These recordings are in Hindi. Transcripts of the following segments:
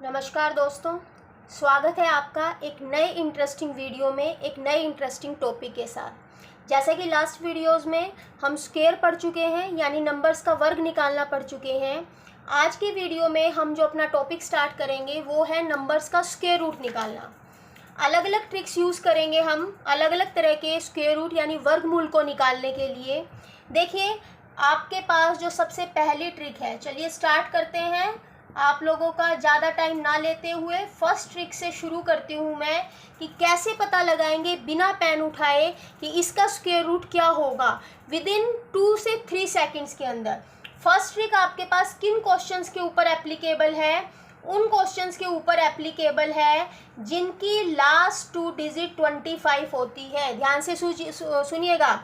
नमस्कार दोस्तों, स्वागत है आपका एक नए इंटरेस्टिंग वीडियो में एक नए इंटरेस्टिंग टॉपिक के साथ। जैसे कि लास्ट वीडियोस में हम स्क्वायर पढ़ चुके हैं, यानी नंबर्स का वर्ग निकालना पढ़ चुके हैं। आज की वीडियो में हम जो अपना टॉपिक स्टार्ट करेंगे वो है नंबर्स का स्क्वायर रूट निकालना। अलग अलग ट्रिक्स यूज़ करेंगे हम अलग अलग तरह के स्क्वायर रूट यानी वर्गमूल को निकालने के लिए। देखिए, आपके पास जो सबसे पहली ट्रिक है, चलिए स्टार्ट करते हैं। आप लोगों का ज़्यादा टाइम ना लेते हुए फर्स्ट ट्रिक से शुरू करती हूँ मैं कि कैसे पता लगाएंगे बिना पेन उठाए कि इसका स्क्वायर रूट क्या होगा विदिन 2 से 3 सेकंड्स के अंदर। फर्स्ट ट्रिक आपके पास किन क्वेश्चंस के ऊपर एप्लीकेबल है? उन क्वेश्चंस के ऊपर एप्लीकेबल है जिनकी लास्ट 2 डिजिट 25 होती है। ध्यान से सुनिएगा।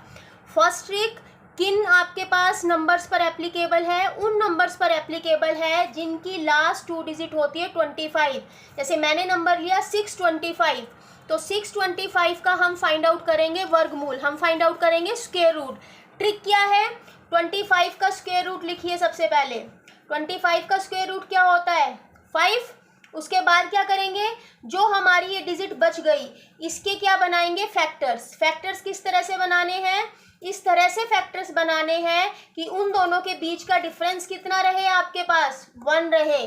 फर्स्ट ट्रिक किन आपके पास नंबर्स पर एप्लीकेबल है? उन नंबर्स पर एप्लीकेबल है जिनकी लास्ट 2 डिजिट होती है 25। जैसे मैंने नंबर लिया 625, तो 625 का हम फाइंड आउट करेंगे वर्गमूल, हम फाइंड आउट करेंगे स्क्वायर रूट। ट्रिक क्या है? 25 का स्क्वायर रूट लिखिए। सबसे पहले 25 का स्क्वायर रूट क्या होता है? 5। उसके बाद क्या करेंगे? जो हमारी ये डिजिट बच गई इसके क्या बनाएंगे? फैक्टर्स। फैक्टर्स किस तरह से बनाने हैं? इस तरह से फैक्टर्स बनाने हैं कि उन दोनों के बीच का डिफरेंस कितना रहे? आपके पास 1 रहे।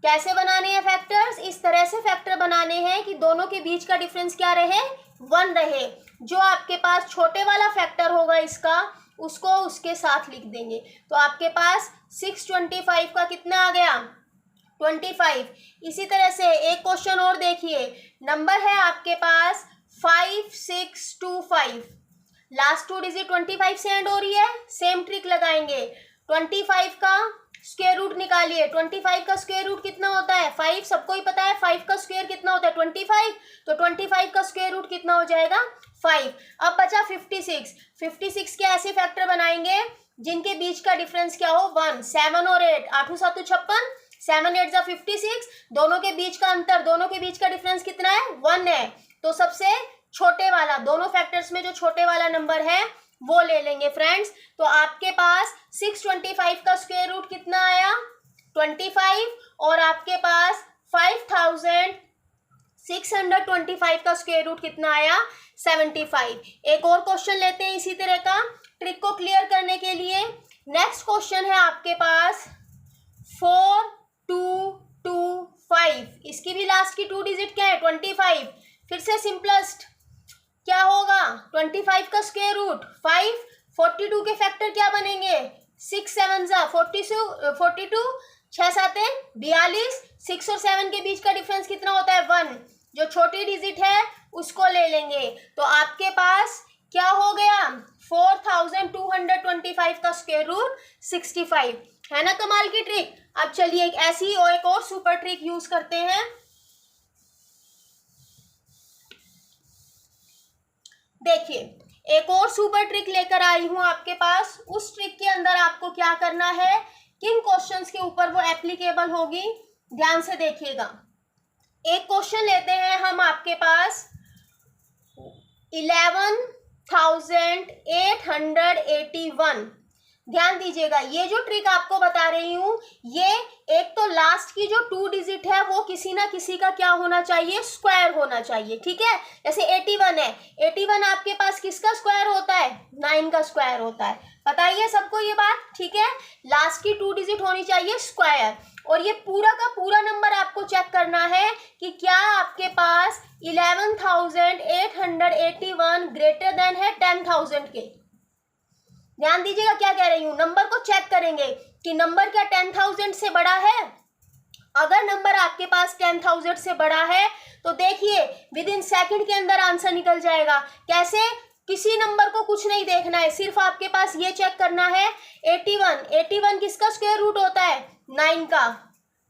कैसे बनाने हैं फैक्टर्स? इस तरह से फैक्टर बनाने हैं कि दोनों के बीच का डिफरेंस क्या रहे? 1 रहे। जो आपके पास छोटे वाला फैक्टर होगा इसका, उसको उसके साथ लिख देंगे। तो आपके पास 625 का कितना आ गया? 25। इसी तरह से एक क्वेश्चन और देखिए। नंबर है आपके पास 5625, लास्ट 2 डिजिट 25 से एंड हो रही है। सेम ट्रिक लगाएंगे। 25 का स्क्वायर रूट निकालिए। 25 का स्क्वायर रूट कितना होता है? 5। सबको ही पता है 5 का स्क्वायर कितना होता है? 25। तो 25 का स्क्वायर रूट कितना हो जाएगा? 5। अब बचा 56। 56 के ऐसे फैक्टर बनाएंगे जिनके बीच का डिफरेंस क्या हो? 1। 7 और 8, 8 7 56, 7 8 जा 56। दोनों के बीच का अंतर, दोनों के बीच का डिफरेंस कितना है? 1 है। तो सबसे छोटे वाला, दोनों फैक्टर्स में जो छोटे वाला नंबर है वो ले लेंगे फ्रेंड्स। तो आपके पास 625 का स्क्वायर रूट कितना आया? 25। और आपके पास 5625 का स्क्वायर रूट कितना आया? 75। एक और क्वेश्चन लेते हैं इसी तरह का, ट्रिक को क्लियर करने के लिए। नेक्स्ट क्वेश्चन है आपके पास 4225। इसकी भी लास्ट की 2 डिजिट क्या है? 25। फिर से सिंपलेस्ट क्या होगा? 25 का स्क्वायर रूट 5। 42 के फैक्टर क्या बनेंगे? 6 7 जा 42, 6 7 42। 6 और 7 के बीच का डिफरेंस कितना होता है? 1। जो छोटी डिजिट है उसको ले लेंगे। तो आपके पास क्या हो गया? 4225 का स्क्वायर रूट 65। है ना कमाल की ट्रिक? अब चलिए एक ऐसी और एक और सुपर ट्रिक यूज करते हैं। देखिए, एक और सुपर ट्रिक लेकर आई हूं आपके पास। उस ट्रिक के अंदर आपको क्या करना है, किन क्वेश्चंस के ऊपर वो एप्लीकेबल होगी, ध्यान से देखिएगा। एक क्वेश्चन लेते हैं हम आपके पास 11,881। ध्यान दीजिएगा, ये जो ट्रिक आपको बता रही हूं, ये एक तो लास्ट की जो 2 डिजिट है वो किसी ना किसी का क्या होना चाहिए? स्क्वायर होना चाहिए। ठीक है, जैसे 81 है, 81 आपके पास किसका स्क्वायर होता है? 9 का स्क्वायर होता है। बताइए सबको ये बात, ठीक है? लास्ट की 2 डिजिट होनी चाहिए स्क्वायर। और ये पूरा का पूरा नंबर आपको चेक करना है कि क्या आपके पास 11,881 ग्रेटर देन है 10,000 के। ध्यान दीजिएगा क्या कह रही हूं, नंबर को चेक करेंगे कि नंबर क्या 10,000 से बड़ा है। अगर नंबर आपके पास 10,000 से बड़ा है तो देखिए विद इन सेकेंड के अंदर आंसर निकल जाएगा। कैसे? किसी नंबर को कुछ नहीं देखना है, सिर्फ आपके पास ये चेक करना है 81 किसका स्क्वायर रूट होता है? 9 का।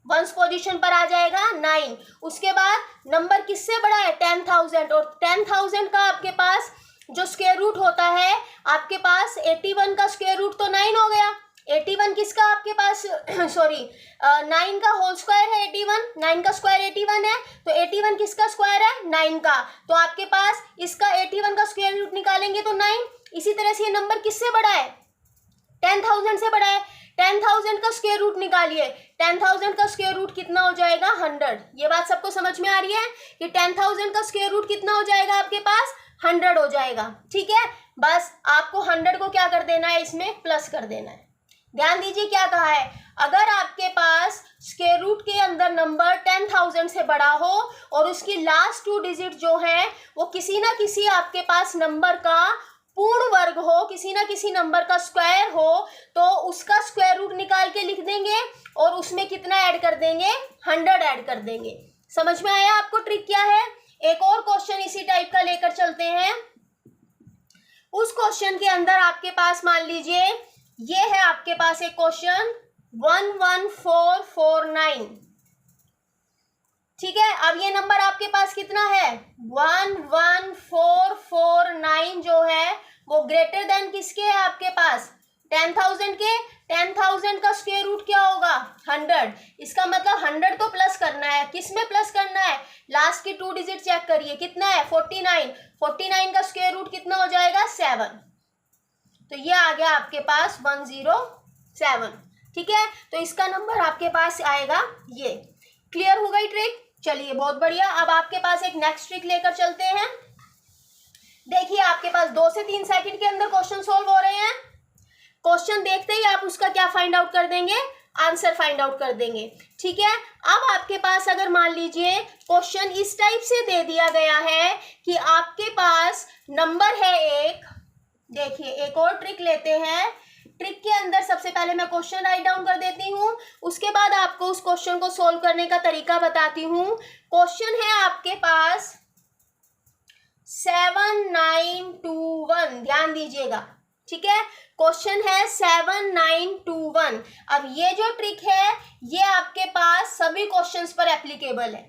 1 पोजीशन पर आ जाएगा 9। उसके बाद नंबर किससे बड़ा है? 10,000। और 10,000 का आपके पास जो स्क्वायर रूट होता है, आपके पास 81 का स्क्वायर रूट तो 9 हो गया। 81 किसका आपके पास सॉरी 9 का होल स्क्वायर है 81, 9 का स्क्वायर 81 है। तो 81 किसका स्क्वायर है? 9 का। तो आपके पास इसका 81 का स्क्वायर रूट निकालेंगे तो 9। इसी तरह से ये नंबर किससे बड़ा है? 10,000 से बड़ा है। 10,000 का स्क्वायर रूट निकालिए, 10,000 का स्क्वायर रूट कितना हो जाएगा 100। ये बात सबको समझ में आ रही है कि 10,000 का स्क्वायर रूट कितना हो जाएगा आपके पास 100 हो जाएगा। ठीक है, बस आपको 100 को क्या कर देना है, इसमें प्लस कर देना है। ध्यान दीजिए क्या कहा है, अगर आपके पास स्क्वायर रूट के अंदर नंबर 10,000 से बड़ा हो और उसकी लास्ट 2 डिजिट जो है वो किसी ना किसी आपके पास नंबर का पूर्ण वर्ग हो, किसी ना किसी नंबर का स्क्वायर हो, तो उसका स्क्वायर रूट निकाल के लिख देंगे और उसमें कितना ऐड कर देंगे 100 ऐड कर देंगे। समझ में आया आपको ट्रिक क्या है। एक और क्वेश्चन इसी टाइप का लेकर चलते हैं। उस क्वेश्चन के अंदर आपके पास मान लीजिए ये है आपके पास एक क्वेश्चन 11449। ठीक है, अब ये नंबर आपके पास कितना है 11449 जो है वो ग्रेटर देन किसके है आपके पास 10,000 के। 10,000 का स्क्वायर रूट क्या होगा 100। इसका मतलब 100 तो प्लस करना है, किस में प्लस करना है, लास्ट की 2 डिजिट चेक करिए कितना है 49। 49 का स्क्वायर रूट कितना हो जाएगा 7, तो ये आ गया आपके पास 107। ठीक है, तो इसका नंबर आपके पास आएगा ये। क्लियर हो गई ट्रिक। चलिए बहुत बढ़िया, अब आपके पास एक नेक्स्ट ट्रिक लेकर चलते हैं। देखिए आपके पास 2 से 3 सेकंड के अंदर क्वेश्चन सोल्व हो रहे हैं। क्वेश्चन देखते ही आप उसका क्या फाइंड आउट कर देंगे, आंसर फाइंड आउट कर देंगे। ठीक है, अब आपके पास अगर मान लीजिए क्वेश्चन इस टाइप से दे दिया गया है कि आपके पास नंबर है एक। देखिए एक और ट्रिक लेते हैं। ट्रिक के अंदर सबसे पहले मैं क्वेश्चन राइट डाउन कर देती हूँ, उसके बाद आपको उस क्वेश्चन को सोल्व करने का तरीका बताती हूँ। क्वेश्चन है आपके पास 7921, ध्यान दीजिएगा। ठीक है, क्वेश्चन है 7921। अब ये जो ट्रिक है ये आपके पास सभी क्वेश्चंस पर एप्लीकेबल है,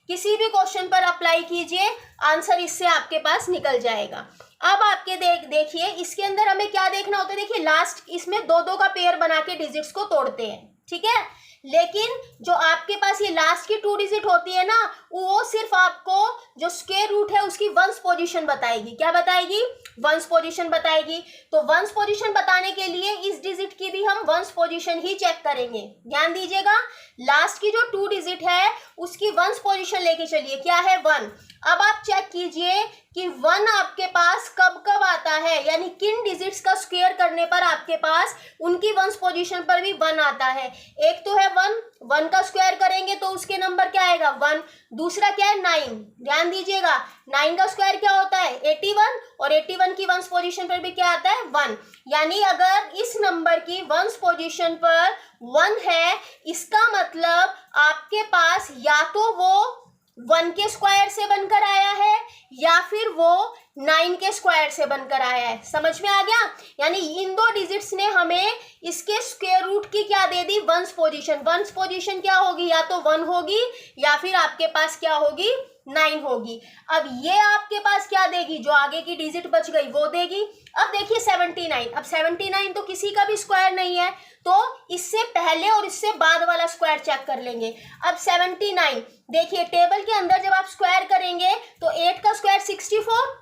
किसी भी क्वेश्चन पर अप्लाई कीजिए, आंसर इससे आपके पास निकल जाएगा। अब आपके देखिए इसके अंदर हमें क्या देखना होता है। देखिए लास्ट इसमें 2-2 का पेयर बना के डिजिट्स को तोड़ते हैं। ठीक है, लेकिन जो आपके पास ये लास्ट की 2 डिजिट होती है ना, वो सिर्फ आपको जो स्क्वायर रूट है उसकी वंस पोजीशन बताएगी। क्या बताएगी, वंस पोजीशन बताएगी। तो वंस पोजीशन बताने के लिए इस डिजिट की भी हम वंस पोजीशन ही चेक करेंगे। ध्यान दीजिएगा, लास्ट की जो 2 डिजिट है उसकी वंस पोजीशन लेके चलिए, क्या है 1। अब आप चेक कीजिए कि 1 आपके पास कब कब आता है, यानी किन डिजिट्स का स्क्वायर करने पर आपके पास उनकी वंस पोजीशन पर भी 1 आता है। एक तो है 1 का स्क्वायर करेंगे तो उसके नंबर क्या आएगा 1। दूसरा क्या है 9, ध्यान दीजिएगा 9 का स्क्वायर क्या होता है 81, और 81 की वंस पोजीशन पर भी क्या आता है 1। यानी अगर इस नंबर की वंस पोजीशन पर 1 है, इसका मतलब आपके पास या तो वो 1 के स्क्वायर से बनकर आया है या फिर वो 9 के स्क्वायर से बनकर आया है। समझ में आ गया, यानी इन 2 डिजिट्स ने हमें इसके स्क्वायर रूट की क्या दे दी वंस पोजीशन। वंस पोजीशन क्या होगी, या तो 1 होगी या फिर आपके पास क्या होगी 9 होगी। अब ये आपके पास क्या देगी, जो आगे की डिजिट बच गई वो देगी। अब देखिए 79, अब 79 तो किसी का भी स्क्वायर नहीं है, तो इससे पहले और इससे बाद वाला स्क्वायर चेक कर लेंगे। अब 79 देखिए टेबल के अंदर जब आप स्क्वायर करेंगे तो 8 का स्क्वायर 64,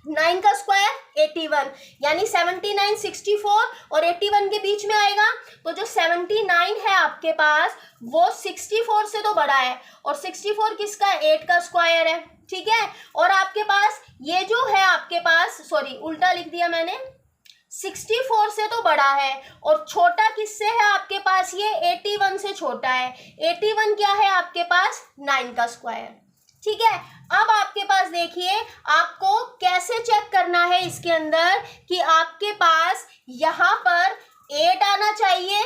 9 का स्क्वायर 81, यानी 79 64 और 81 के बीच में आएगा। तो जो 79 है आपके पास वो 64 से तो बड़ा है, और 64 किसका 8 का स्क्वायर है। ठीक है, और आपके पास ये जो है आपके पास, सॉरी उल्टा लिख दिया मैंने, 64 से तो बड़ा है, और छोटा किससे है आपके पास, ये 81 से छोटा है। 81 क्या है आपके पास 9 का स्क्वायर। ठीक है, अब आपके पास देखिए आपको कैसे चेक करना है इसके अंदर कि आपके पास यहाँ पर 8 आना चाहिए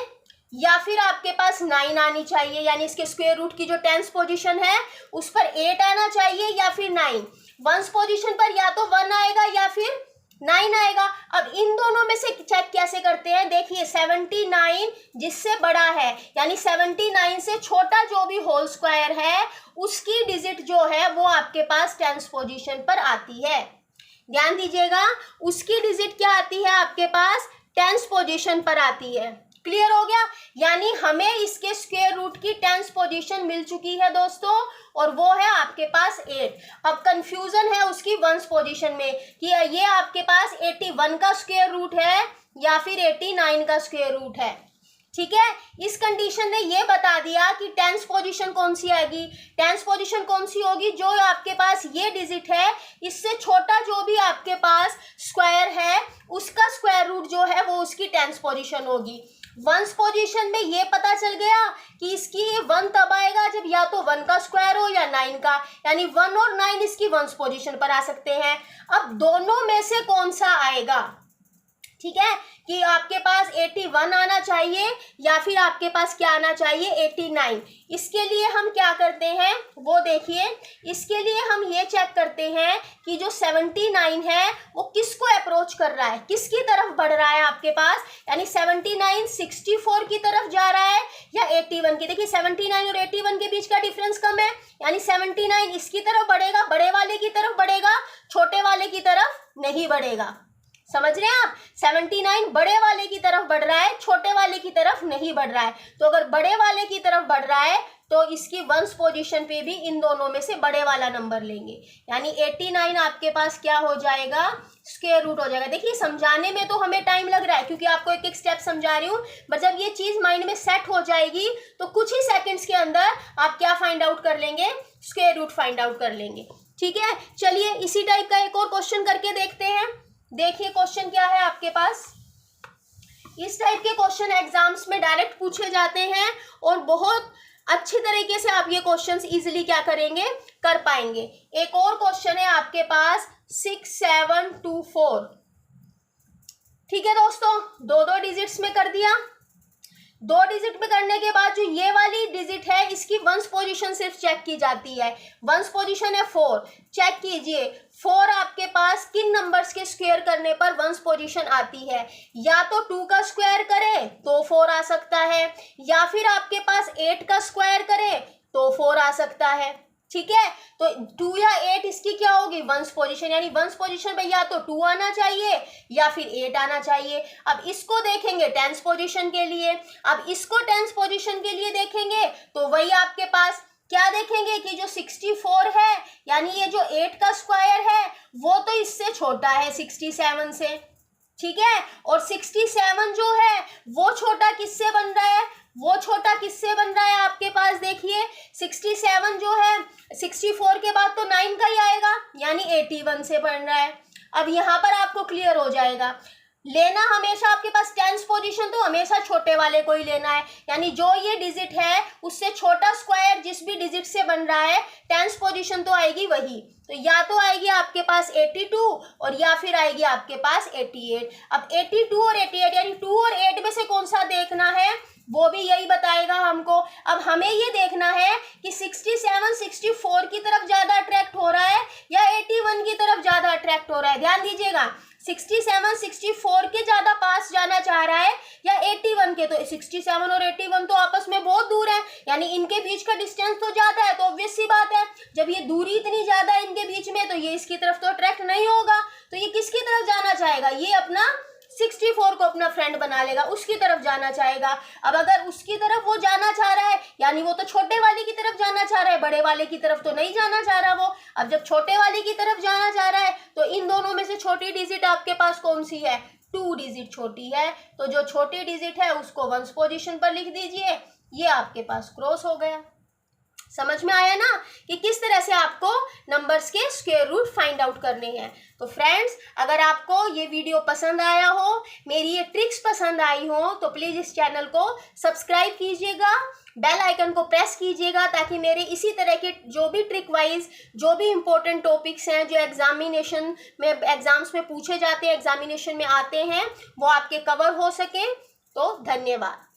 या फिर आपके पास 9 आनी चाहिए, यानी इसके स्क्वायर रूट की जो 10th पोजीशन है उस पर 8 आना चाहिए या फिर 9। वंस पोजीशन पर या तो 1 आएगा या फिर 9 आएगा। अब इन दोनों में से चेक कैसे करते हैं, देखिए 79 जिससे बड़ा है, यानी 79 से छोटा जो भी होल स्क्वायर है उसकी डिजिट जो है वो आपके पास 10th पोजीशन पर आती है। ध्यान दीजिएगा, उसकी डिजिट क्या आती है आपके पास 10th पोजीशन पर आती है। क्लियर हो गया, यानी हमें इसके स्क्वायर रूट की 10th पोजीशन मिल चुकी है दोस्तों, और वो है आपके पास 8। अब कंफ्यूजन है उसकी वंस पोजीशन में कि ये आपके पास 81 का स्क्वायर रूट है या फिर 89 का स्क्वायर रूट है। ठीक है, इस कंडीशन ने ये बता दिया कि टेंस पोजीशन कौन सी आएगी। टेंस पोजीशन कौन सी होगी, जो आपके पास ये डिजिट है इससे छोटा जो भी आपके पास स्क्वायर है उसका स्क्वायर रूट जो है वो उसकी टेंस पोजीशन होगी। वंस पोजीशन में ये पता चल गया कि इसकी 1 तब आएगा जब या तो 1 का स्क्वायर हो या 9 का, यानी 1 और 9 इसकी वंस पोजीशन पर आ सकते हैं। अब दोनों में से कौन सा आएगा, ठीक है, कि आपके पास 81 आना चाहिए या फिर आपके पास क्या आना चाहिए 89। इसके लिए हम क्या करते हैं वो देखिए, इसके लिए हम ये चेक करते हैं कि जो 79 है वो किसको अप्रोच कर रहा है, किसकी तरफ बढ़ रहा है आपके पास, यानी 79 64 की तरफ जा रहा है या 81 की। देखिए 79 और 81 के बीच का डिफरेंस कम है, यानी 79 इसकी तरफ बढ़ेगा, बड़े वाले की तरफ बढ़ेगा, छोटे वाले की तरफ नहीं बढ़ेगा। समझ रहे हैं आप, 79 बड़े वाले की तरफ बढ़ रहा है, छोटे वाले की तरफ नहीं बढ़ रहा है। तो अगर बड़े वाले की तरफ बढ़ रहा है तो इसकी वंस पोजीशन पे भी इन दोनों में से बड़े वाला नंबर लेंगे, यानी 89 आपके पास क्या हो जाएगा, स्क्वायर रूट हो जाएगा। देखिए समझाने में तो हमें टाइम लग रहा है क्योंकि आपको एक एक स्टेप समझा रही हूँ, बट जब ये चीज माइंड में सेट हो जाएगी तो कुछ ही सेकेंड्स के अंदर आप क्या फाइंड आउट कर लेंगे, स्क्वायर रूट फाइंड आउट कर लेंगे। ठीक है, चलिए इसी टाइप का एक और क्वेश्चन करके देखते हैं। देखिए क्वेश्चन क्या है आपके पास, इस टाइप के क्वेश्चन एग्जाम्स में डायरेक्ट पूछे जाते हैं और बहुत अच्छी तरीके से आप ये क्वेश्चंस इजीली क्या करेंगे, कर पाएंगे। एक और क्वेश्चन है आपके पास 6724। ठीक है दोस्तों, दो डिजिट्स में कर दिया। 2 डिजिट में करने के बाद जो ये वाली डिजिट है इसकी वंस पोजीशन सिर्फ चेक की जाती है। वंस पोजीशन है 4, चेक कीजिए 4 आपके पास किन नंबर्स के स्क्वायर करने पर वंस पोजीशन आती है, या तो 2 का स्क्वायर करे तो 4 आ सकता है, या फिर आपके पास 8 का स्क्वायर करे तो 4 आ सकता है। ठीक है, तो 2 या 8 इसकी क्या होगी, वंस पोजीशन, यानी वंस पोजीशन पे या तो 2 आना चाहिए या फिर 8 आना चाहिए। अब इसको देखेंगे टेंस पोजीशन के लिए, अब इसको टेंस पोजीशन के लिए देखेंगे तो वही आपके पास क्या देखेंगे कि जो 64 है यानी ये जो 8 का स्क्वायर है वो तो इससे छोटा है 67 से। ठीक है, और 67 जो है वो छोटा किससे बन रहा है, वो छोटा किससे बन रहा है आपके पास, देखिए 67 जो है 64 के बाद तो 9 का ही आएगा, यानी 81 से बन रहा है। अब यहाँ पर आपको क्लियर हो जाएगा, लेना हमेशा आपके पास टेंस पोजीशन तो हमेशा छोटे वाले को ही लेना है, यानी जो ये डिजिट है उससे छोटा स्क्वायर जिस भी डिजिट से बन रहा है टेंस पोजीशन तो आएगी वही, तो या तो आएगी आपके पास 82 और या फिर आएगी आपके पास 88। अब 82 और 88 यानी 2 और 8 में से कौन सा देखना है वो भी यही बताएगा हमको। अब हमें ये देखना है कि 67 64 की तरफ ज्यादा अट्रैक्ट हो रहा है या 81 की तरफ ज्यादा अट्रैक्ट हो रहा है। ध्यान दीजिएगा, 67 64 के ज्यादा पास जाना चाह रहा है या 81 के, तो 67 और 81 तो आपस में बहुत दूर है, यानी इनके बीच का डिस्टेंस तो ज्यादा है, तो ऑब्वियस सी बात है जब ये दूरी इतनी ज्यादा है इनके बीच में तो ये इसकी तरफ तो अट्रैक्ट नहीं होगा, तो ये किसकी तरफ जाना चाहेगा, ये अपना 64 को अपना फ्रेंड बना लेगा, उसकी तरफ जाना चाहेगा। अब अगर उसकी तरफ वो जाना चाह रहा है यानी वो तो छोटे वाले की तरफ जाना चाह रहा है, बड़े वाले की तरफ तो नहीं जाना चाह रहा वो। अब जब छोटे वाले की तरफ जाना चाह रहा है तो इन दोनों में से छोटी डिजिट आपके पास कौन सी है, 2 डिजिट छोटी है, तो जो छोटी डिजिट है उसको वंस पोजीशन पर लिख दीजिए, ये आपके पास क्रॉस हो गया। समझ में आया ना कि किस तरह से आपको नंबर्स के स्क्वायर रूट फाइंड आउट करने हैं। तो फ्रेंड्स, अगर आपको ये वीडियो पसंद आया हो, मेरी ये ट्रिक्स पसंद आई हो, तो प्लीज़ इस चैनल को सब्सक्राइब कीजिएगा, बेल आइकन को प्रेस कीजिएगा, ताकि मेरे इसी तरह के जो भी ट्रिक वाइज जो भी इम्पोर्टेंट टॉपिक्स हैं जो एग्जामिनेशन में एग्जाम्स में पूछे जाते हैं, एग्जामिनेशन में आते हैं, वो आपके कवर हो सके। तो धन्यवाद।